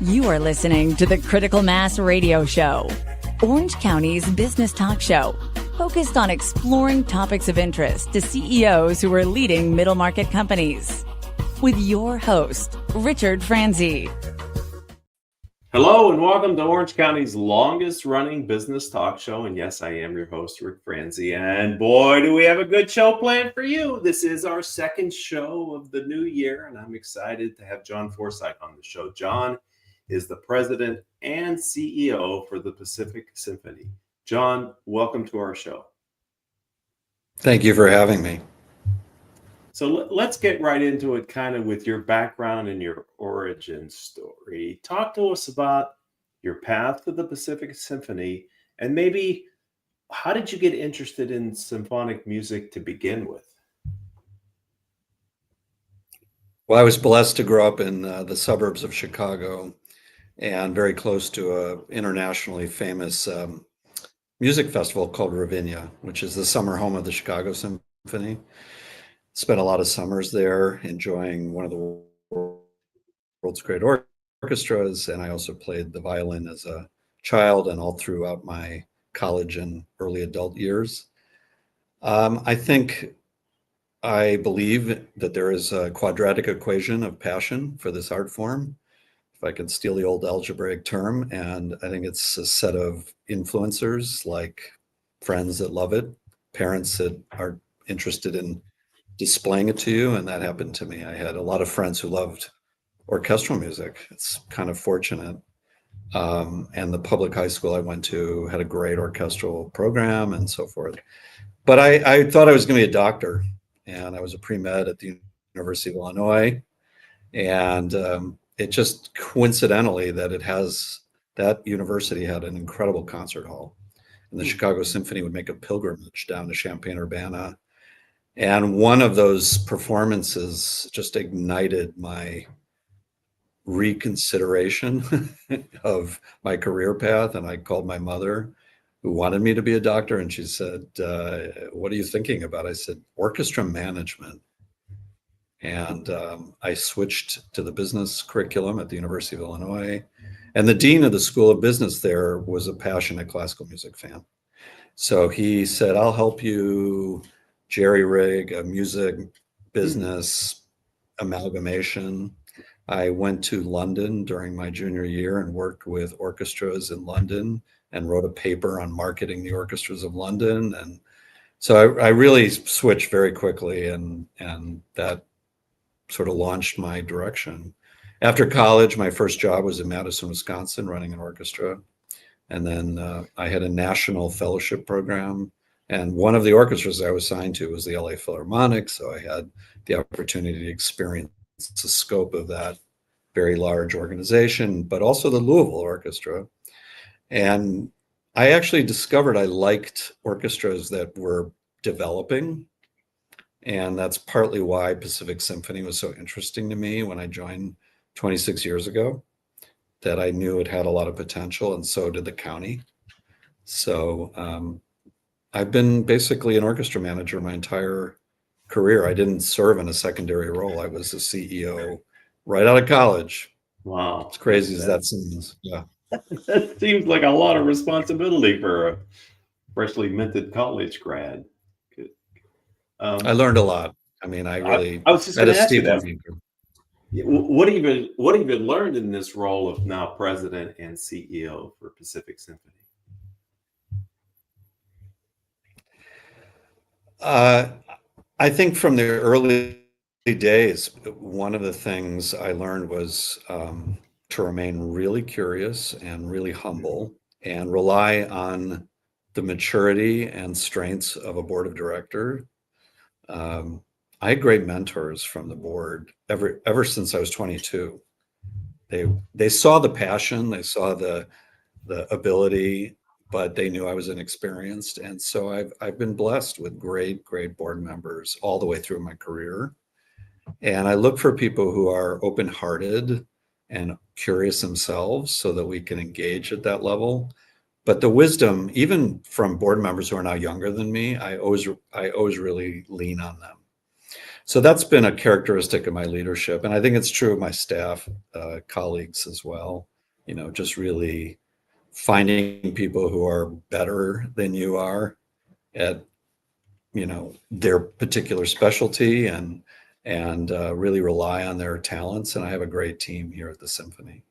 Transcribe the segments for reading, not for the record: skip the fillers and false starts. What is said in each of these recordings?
You are listening to the Critical Mass Radio Show, Orange County's business talk show, focused on exploring topics of interest to CEOs who are leading middle market companies. With your host, Richard Franzi. Hello and welcome to Orange County's longest running business talk show. And yes, I am your host, Rick Franzi. And boy, do we have a good show planned for you. This is our second show of the new year, and I'm excited to have John Forsyte on the show. John is the president and CEO for the Pacific Symphony. John, welcome to our show. Thank you for having me. So let's get right into it, kind of with your background and your origin story. Talk to us about your path to the Pacific Symphony, and maybe how did you get interested in symphonic music to begin with? Well, I was blessed to grow up in the suburbs of Chicago and very close to an internationally famous music festival called Ravinia, which is the summer home of the Chicago Symphony. Spent a lot of summers there enjoying one of the world's great orchestras, and I also played the violin as a child and all throughout my college and early adult years. I believe that there is a quadratic equation of passion for this art form, if I could steal the old algebraic term, and I think it's a set of influencers like friends that love it, parents that are interested in displaying it to you, and that happened to me. I had a lot of friends who loved orchestral music. It's kind of fortunate. And the public high school I went to had a great orchestral program and so forth. But I thought I was going to be a doctor, and I was a pre-med at the University of Illinois. And it just coincidentally that university had an incredible concert hall, and the Chicago Symphony would make a pilgrimage down to Champaign-Urbana. And one of those performances just ignited my reconsideration of my career path. And I called my mother, who wanted me to be a doctor. And she said, what are you thinking about? I said, orchestra management. And I switched to the business curriculum at the University of Illinois. And the dean of the School of Business there was a passionate classical music fan. So he said, I'll help you jerry-rig a music business amalgamation. I went to London during my junior year and worked with orchestras in London and wrote a paper on marketing the orchestras of London. And so I really switched very quickly, and that sort of launched my direction. After college, my first job was in Madison, Wisconsin, running an orchestra. And then I had a national fellowship program. And one of the orchestras I was signed to was the LA Philharmonic. So I had the opportunity to experience the scope of that very large organization, but also the Louisville Orchestra. And I actually discovered I liked orchestras that were developing. And that's partly why Pacific Symphony was so interesting to me when I joined 26 years ago, that I knew it had a lot of potential, and so did the county. So I've been basically an orchestra manager my entire career. I didn't serve in a secondary role. I was the CEO right out of college. Wow. As crazy as that seems. Yeah. That seems like a lot of responsibility for a freshly minted college grad. I learned a lot. I mean, I was just going to ask you that. Thinker. What have you learned in this role of now president and CEO for Pacific Symphony? I think from the early days, one of the things I learned was to remain really curious and really humble and rely on the maturity and strengths of a board of directors. I had great mentors from the board ever since I was 22. They saw the passion, they saw the ability, but they knew I was inexperienced. And so I've been blessed with great board members all the way through my career. And I look for people who are open-hearted and curious themselves so that we can engage at that level. But the wisdom, even from board members who are now younger than me, I always really lean on them. So that's been a characteristic of my leadership. And I think it's true of my staff, colleagues as well. just really finding people who are better than you are at, their particular specialty and really rely on their talents. And I have a great team here at the Symphony.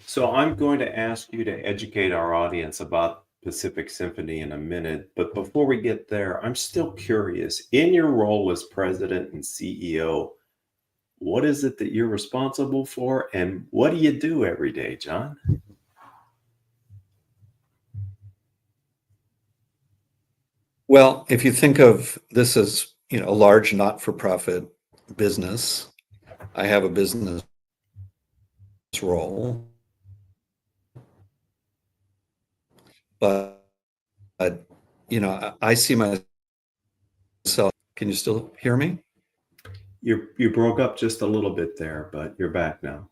So I'm going to ask you to educate our audience about Pacific Symphony in a minute. But before we get there, I'm still curious. In your role as president and CEO, what is it that you're responsible for, and what do you do every day, John? Well, if you think of this as, a large not-for-profit business, I have a business role, but I see myself. Can you still hear me? You broke up just a little bit there, but you're back now.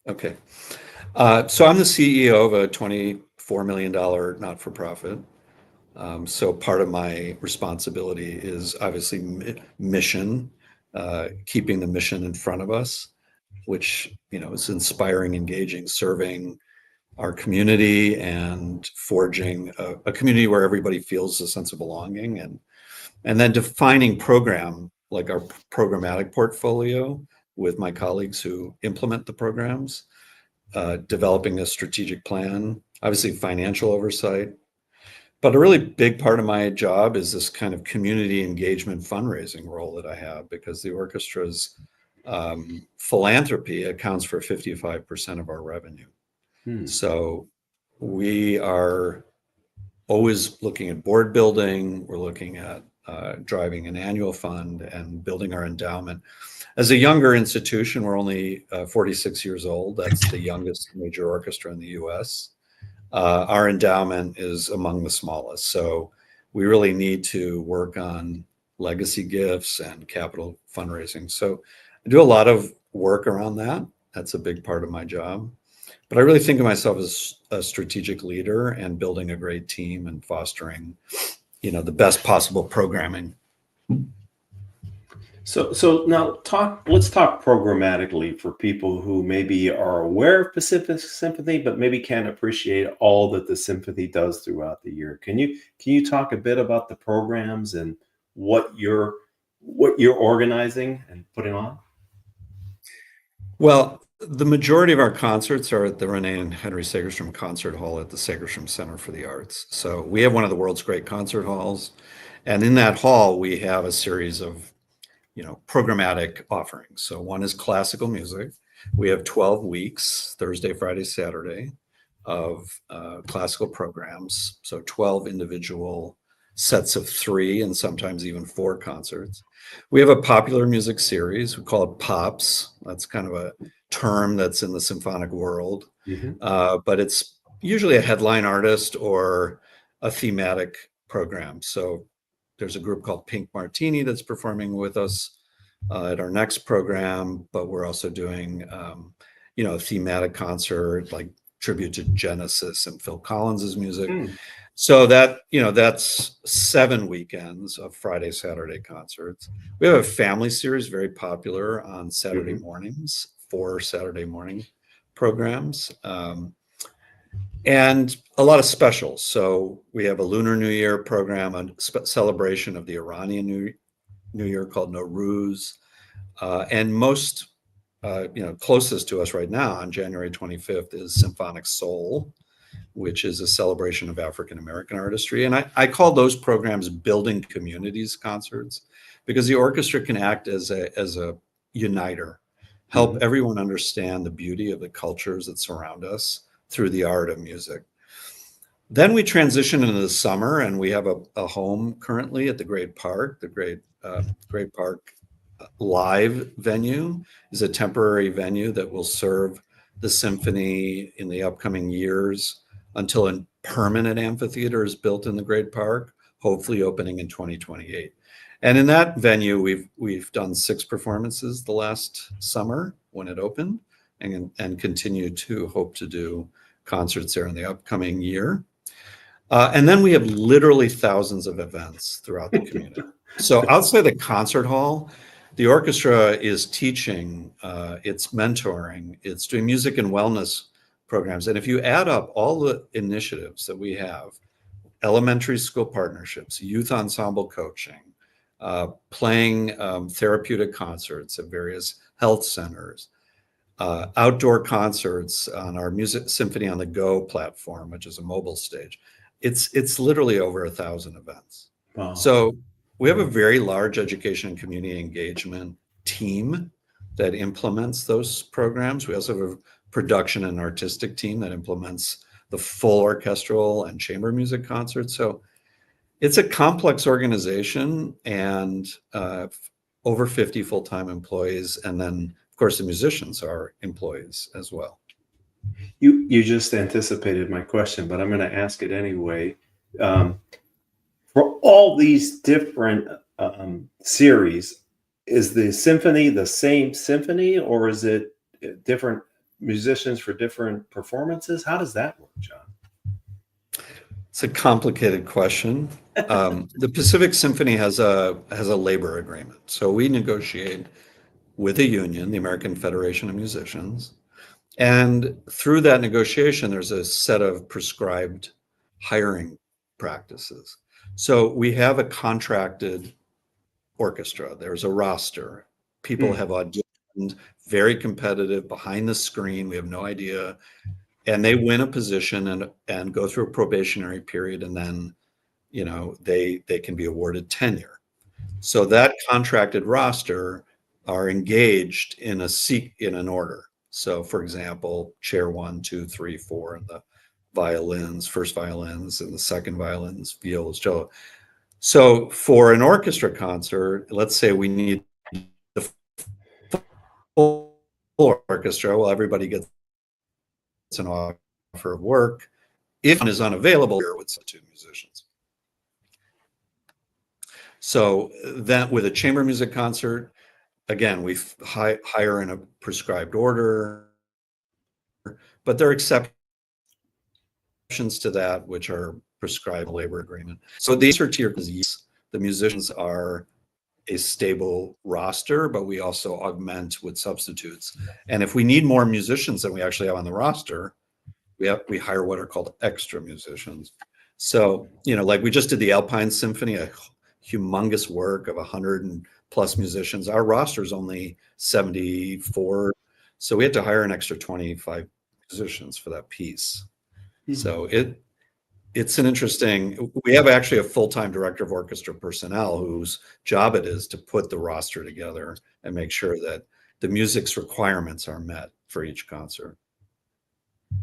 Okay. So I'm the CEO of a $24 million not-for-profit. So part of my responsibility is obviously mission, keeping the mission in front of us, which, is inspiring, engaging, serving our community and forging a community where everybody feels a sense of belonging, and then defining program, like our programmatic portfolio with my colleagues who implement the programs, developing a strategic plan, obviously financial oversight. But a really big part of my job is this kind of community engagement fundraising role that I have, because the orchestra's philanthropy accounts for 55% of our revenue. So we are always looking at board building. We're looking at driving an annual fund and building our endowment. As a younger institution, we're only 46 years old. That's the youngest major orchestra in the US. Our endowment is among the smallest. So we really need to work on legacy gifts and capital fundraising. So I do a lot of work around that. That's a big part of my job. But I really think of myself as a strategic leader and building a great team and fostering, the best possible programming. So now let's talk programmatically for people who maybe are aware of Pacific Symphony, but maybe can't appreciate all that the symphony does throughout the year. Can you talk a bit about the programs and what you're organizing and putting on? Well, the majority of our concerts are at the Renee and Henry Segerstrom Concert Hall at the Segerstrom Center for the Arts. So we have one of the world's great concert halls. And in that hall, we have a series of, programmatic offerings. So one is classical music. We have 12 weeks, Thursday, Friday, Saturday, of classical programs. So 12 individual sets of 3 and sometimes even 4 concerts. We have a popular music series. We call it POPs. That's kind of a term that's in the symphonic world. But it's usually a headline artist or a thematic program. So there's a group called Pink Martini that's performing with us at our next program, but we're also doing, a thematic concert like tribute to Genesis and Phil Collins's music. So that, that's 7 weekends of Friday, Saturday concerts. We have a family series, very popular on Saturday mornings, 4 Saturday morning programs. And a lot of specials. So we have a Lunar New Year program, a celebration of the Iranian New Year called Nowruz. And most, closest to us right now on January 25th is Symphonic Soul, which is a celebration of African-American artistry. And I call those programs building communities concerts, because the orchestra can act as a uniter, help everyone understand the beauty of the cultures that surround us through the art of music. Then we transition into the summer, and we have a home currently at the Great Park. The Great Park Live venue is a temporary venue that will serve the symphony in the upcoming years until a permanent amphitheater is built in the Great Park, hopefully opening in 2028. And in that venue, we've done 6 performances the last summer when it opened, and continue to hope to do concerts there in the upcoming year. And then we have literally thousands of events throughout the community. So outside the concert hall, the orchestra is teaching, it's mentoring, it's doing music and wellness programs. And if you add up all the initiatives that we have, elementary school partnerships, youth ensemble coaching, playing therapeutic concerts at various health centers, outdoor concerts on our Music Symphony on the Go platform, which is a mobile stage. It's literally over 1,000 events. Wow. So we have a very large education and community engagement team that implements those programs. We also have a production and artistic team that implements the full orchestral and chamber music concerts. So it's a complex organization, and over 50 full-time employees. And then, of course, the musicians are employees as well. You just anticipated my question, but I'm going to ask it anyway. For all these different series, is the symphony the same symphony, or is it different musicians for different performances? How does that work, John? It's a complicated question. The Pacific Symphony has a labor agreement. So we negotiate with a union, the American Federation of Musicians. And through that negotiation, there's a set of prescribed hiring practices. So we have a contracted orchestra. There's a roster. People have auditioned, very competitive, behind the screen. We have no idea. And they win a position and go through a probationary period. And then, they can be awarded tenure. So that contracted roster are engaged in an order. So, for example, chair 1, 2, 3, 4, and the violins, first violins, and the second violins, violas, cello. So for an orchestra concert, let's say we need the full orchestra. Well, everybody gets an offer of work. If one is unavailable, here with 2 musicians. So that with a chamber music concert, again, we hire in a prescribed order, but there are exceptions to that, which are prescribed labor agreement. So the answer to your question is the musicians are a stable roster, but we also augment with substitutes. And if we need more musicians than we actually have on the roster, we hire what are called extra musicians. So, like we just did the Alpine Symphony, a humongous work of 100+ musicians. Our roster is only 74. So we had to hire an extra 25 musicians for that piece. So it's an interesting, we have actually a full-time director of orchestra personnel whose job it is to put the roster together and make sure that the music's requirements are met for each concert.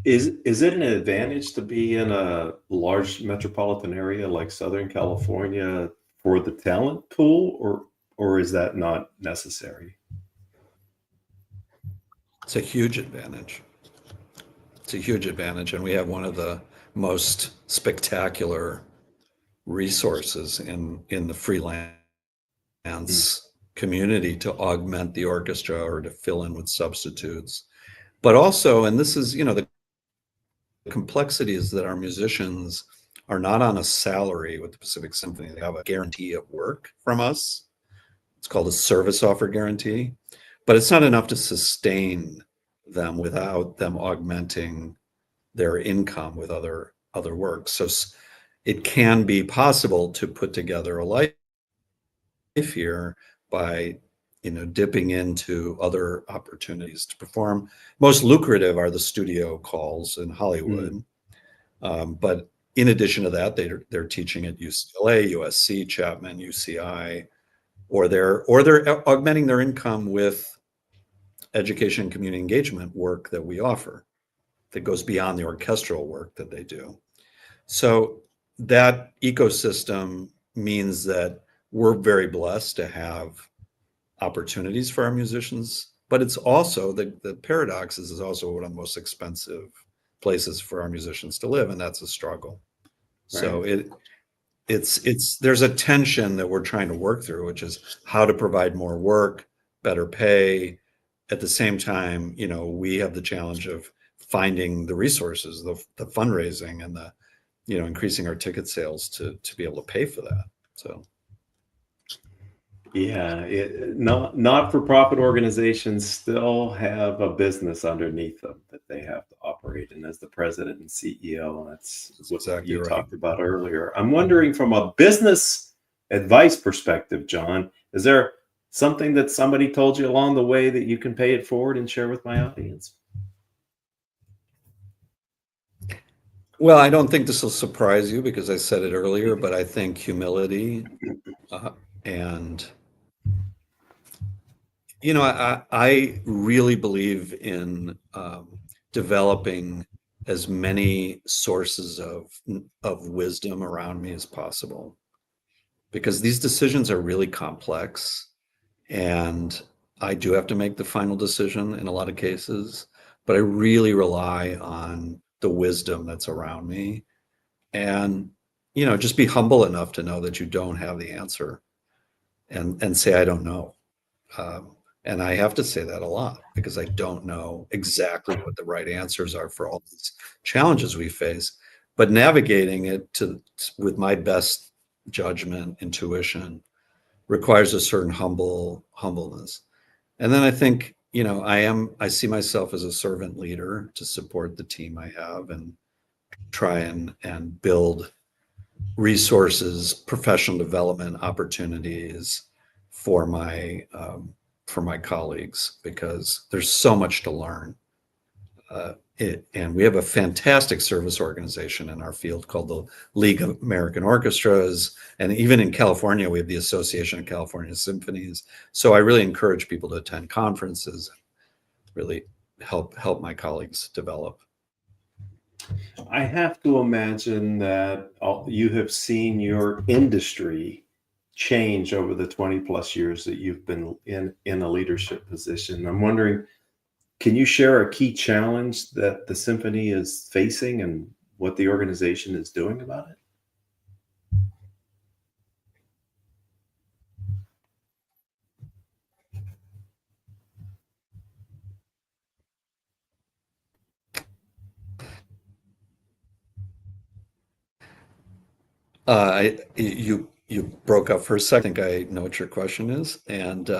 Is it an advantage to be in a large metropolitan area like Southern California for the talent pool, or is that not necessary? It's a huge advantage. It's a huge advantage, and we have one of the most spectacular resources in the freelance community to augment the orchestra or to fill in with substitutes. But also, and this is, the complexity is that our musicians are not on a salary with the Pacific Symphony. They have a guarantee of work from us. It's called a service offer guarantee, but it's not enough to sustain them without them augmenting their income with other work. So it can be possible to put together a life here by dipping into other opportunities to perform. Most lucrative are the studio calls in Hollywood, but in addition to that, they're teaching at UCLA, USC, Chapman, UCI, or they're augmenting their income with education and community engagement work that we offer that goes beyond the orchestral work that they do. So that ecosystem means that we're very blessed to have opportunities for our musicians, but it's also the paradox is also one of the most expensive places for our musicians to live, and that's a struggle. Right. So there's a tension that we're trying to work through, which is how to provide more work, better pay. At the same time, we have the challenge of finding the resources, the fundraising, and the increasing our ticket sales to be able to pay for that. So Yeah, not-for-profit organizations still have a business underneath them that they have to operate. And as the president and CEO, that's That's what exactly you right. talked about earlier. I'm wondering from a business advice perspective, John, is there something that somebody told you along the way that you can pay it forward and share with my audience? Well, I don't think this will surprise you because I said it earlier, but I think humility and I really believe in developing as many sources of wisdom around me as possible, because these decisions are really complex, and I do have to make the final decision in a lot of cases, but I really rely on the wisdom that's around me, and just be humble enough to know that you don't have the answer, and say I don't know. And I have to say that a lot because I don't know exactly what the right answers are for all these challenges we face. But navigating it with my best judgment, intuition, requires a certain humbleness. And then I think, I see myself as a servant leader to support the team I have and try and build resources, professional development opportunities for my colleagues, because there's so much to learn. And we have a fantastic service organization in our field called the League of American Orchestras. And even in California, we have the Association of California Symphonies. So I really encourage people to attend conferences, really help my colleagues develop. I have to imagine that you have seen your industry change over the 20 plus years that you've been in a leadership position. I'm wondering, can you share a key challenge that the symphony is facing and what the organization is doing about it? You broke up for a second. I think I know what your question is. And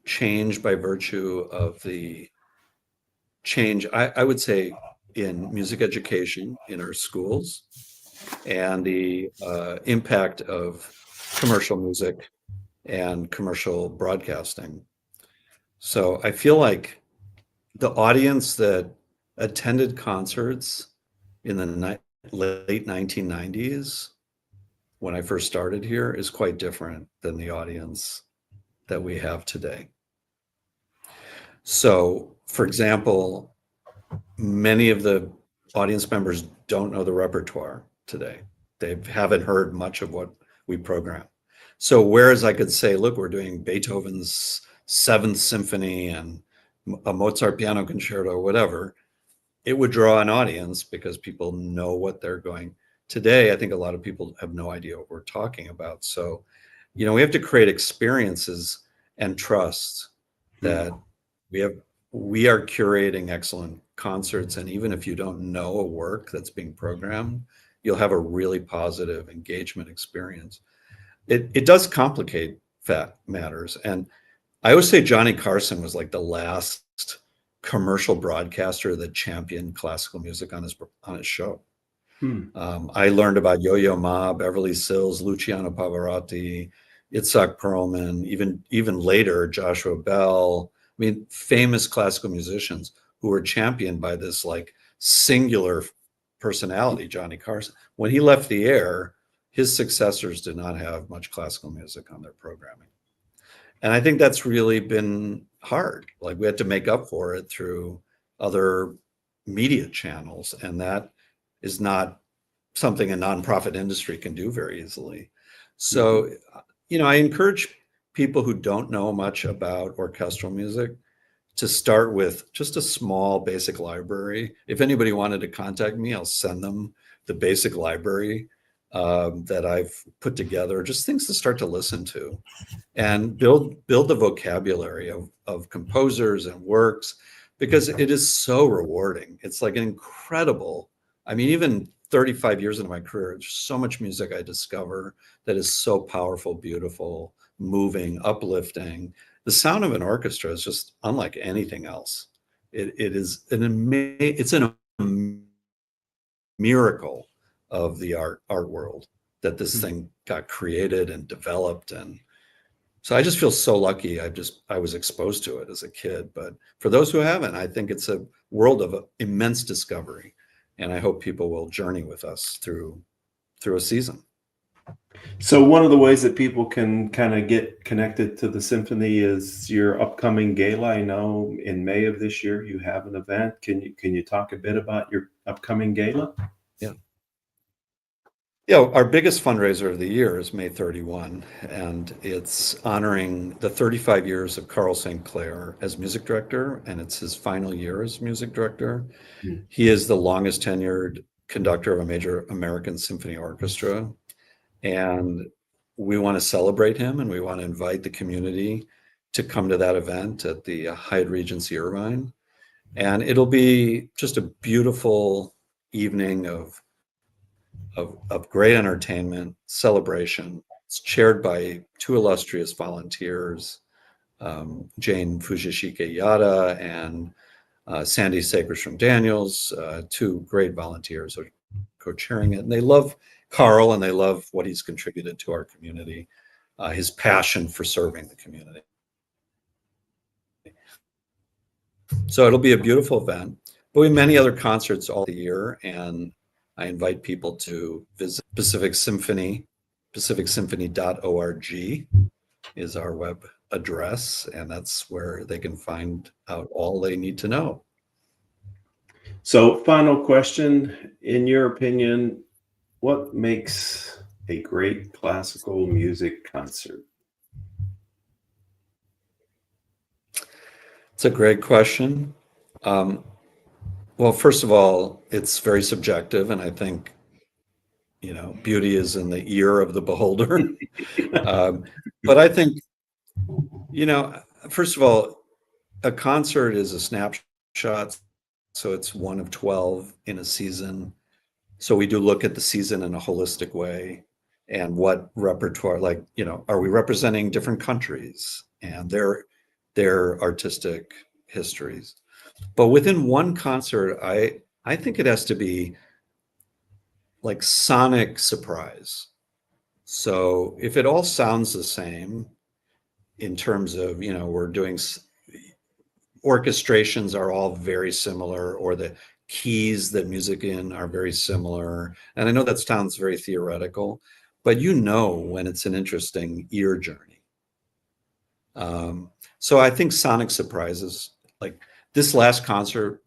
change by virtue of the change, I would say, in music education in our schools, and the impact of commercial music and commercial broadcasting. So I feel like the audience that attended concerts in the late 1990s, when I first started here, is quite different than the audience that we have today. So, for example, many of the audience members don't know the repertoire today. They haven't heard much of what we program. So whereas I could say, look, we're doing Beethoven's Seventh Symphony and a Mozart piano concerto or whatever, it would draw an audience because people know what they're going. Today, I think a lot of people have no idea what we're talking about. So, we have to create experiences and trust that we are curating excellent concerts. And even if you don't know a work that's being programmed, you'll have a really positive engagement experience. It does complicate matters. And I always say Johnny Carson was like the last commercial broadcaster that championed classical music on his show. I learned about Yo-Yo Ma, Beverly Sills, Luciano Pavarotti, Itzhak Perlman, even later Joshua Bell. I mean, famous classical musicians who were championed by this like singular personality, Johnny Carson. When he left the air, his successors did not have much classical music on their programming. And I think that's really been hard. Like, we had to make up for it through other media channels. And that is not something a nonprofit industry can do very easily. So, I encourage people who don't know much about orchestral music to start with just a small basic library. If anybody wanted to contact me, I'll send them the basic library that I've put together, just things to start to listen to and build the vocabulary of composers and works, because it is so rewarding. It's like an incredible, I mean, even 35 years into my career, there's so much music I discover that is so powerful, beautiful, moving, uplifting. The sound of an orchestra is just unlike anything else. It is it's a miracle of the art world that this thing got created and developed. And so I just feel so lucky. I was exposed to it as a kid. But for those who haven't, I think it's a world of immense discovery. And I hope people will journey with us through a season. So one of the ways that people can kind of get connected to the symphony is your upcoming gala. I know in May of this year you have an event. Can you talk a bit about your upcoming gala? Yeah. Yeah, our biggest fundraiser of the year is May 31, and it's honoring the 35 years of Carl St. Clair as music director, and it's his final year as music director. Mm. He is the longest tenured conductor of a major American symphony orchestra, and we want to celebrate him, and we want to invite the community to come to that event at the Hyatt Regency Irvine. And it'll be just a beautiful evening of great entertainment, celebration. It's chaired by two illustrious volunteers, Jane Fujishike Yada and Sandy Sagerstrom Daniels, two great volunteers are co-chairing it. And they love Carl and they love what he's contributed to our community, his passion for serving the community. So it'll be a beautiful event. But we have many other concerts all the year, and I invite people to visit Pacific Symphony. pacificsymphony.org is our web address, and that's where they can find out all they need to know. So final question, in your opinion, what makes a great classical music concert? It's a great question. Well, first of all, it's very subjective, and I think, beauty is in the ear of the beholder. But I think, first of all, a concert is a snapshot, so it's one of 12 in a season. So we do look at the season in a holistic way, and what repertoire, are we representing different countries and their artistic histories? But within one concert, I think it has to be like sonic surprise. So if it all sounds the same in terms of, we're doing orchestrations are all very similar, or the keys that music in are very similar. And I know that sounds very theoretical, but when it's an interesting ear journey. So I think sonic surprises, like this last concert,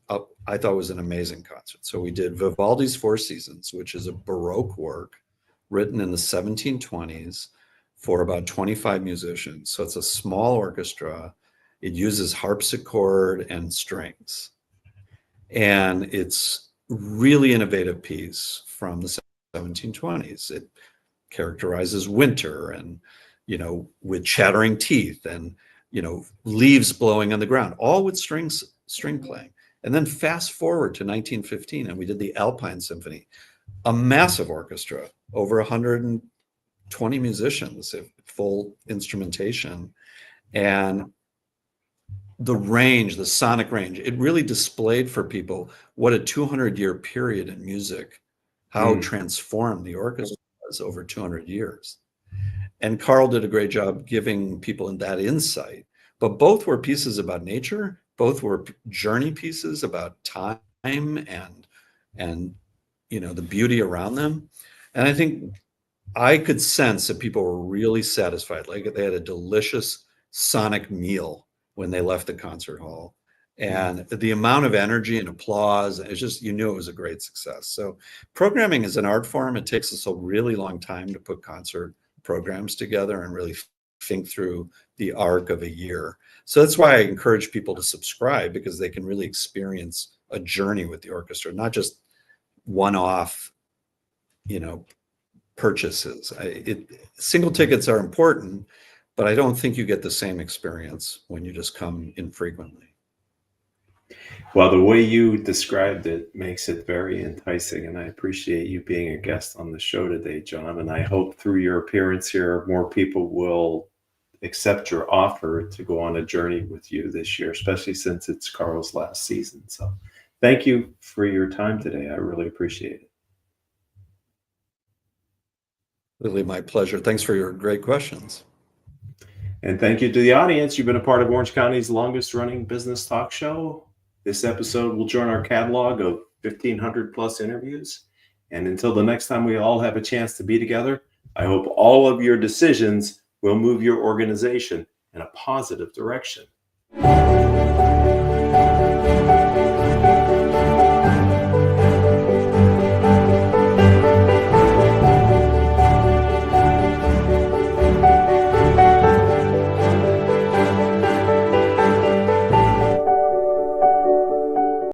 I thought was an amazing concert. So we did Vivaldi's Four Seasons, which is a Baroque work written in the 1720s for about 25 musicians. So it's a small orchestra. It uses harpsichord and strings. And it's really innovative piece from the 1720s. It characterizes winter and, with chattering teeth and, leaves blowing on the ground, all with string playing. And then fast forward to 1915, and we did the Alpine Symphony, a massive orchestra, over 120 musicians, full instrumentation. And the sonic range, it really displayed for people what a 200-year period in music, how transformed the orchestra was over 200 years. And Carl did a great job giving people that insight. But both were pieces about nature. Both were journey pieces about time and the beauty around them. And I think I could sense that people were really satisfied. Like they had a delicious sonic meal when they left the concert hall. And the amount of energy and applause, it's just, it was a great success. So programming is an art form. It takes us a really long time to put concert programs together and really think through the arc of a year. So that's why I encourage people to subscribe, because they can really experience a journey with the orchestra, not just one-off, purchases. Single tickets are important, but I don't think you get the same experience when you just come infrequently. Well, the way you described it makes it very enticing, and I appreciate you being a guest on the show today, John. And I hope through your appearance here, more people will accept your offer to go on a journey with you this year, especially since it's Carl's last season. So thank you for your time today. I really appreciate it. Really my pleasure. Thanks for your great questions. And thank you to the audience. You've been a part of Orange County's longest running business talk show. This episode will join our catalog of 1,500 plus interviews. And until the next time we all have a chance to be together, I hope all of your decisions will move your organization in a positive direction.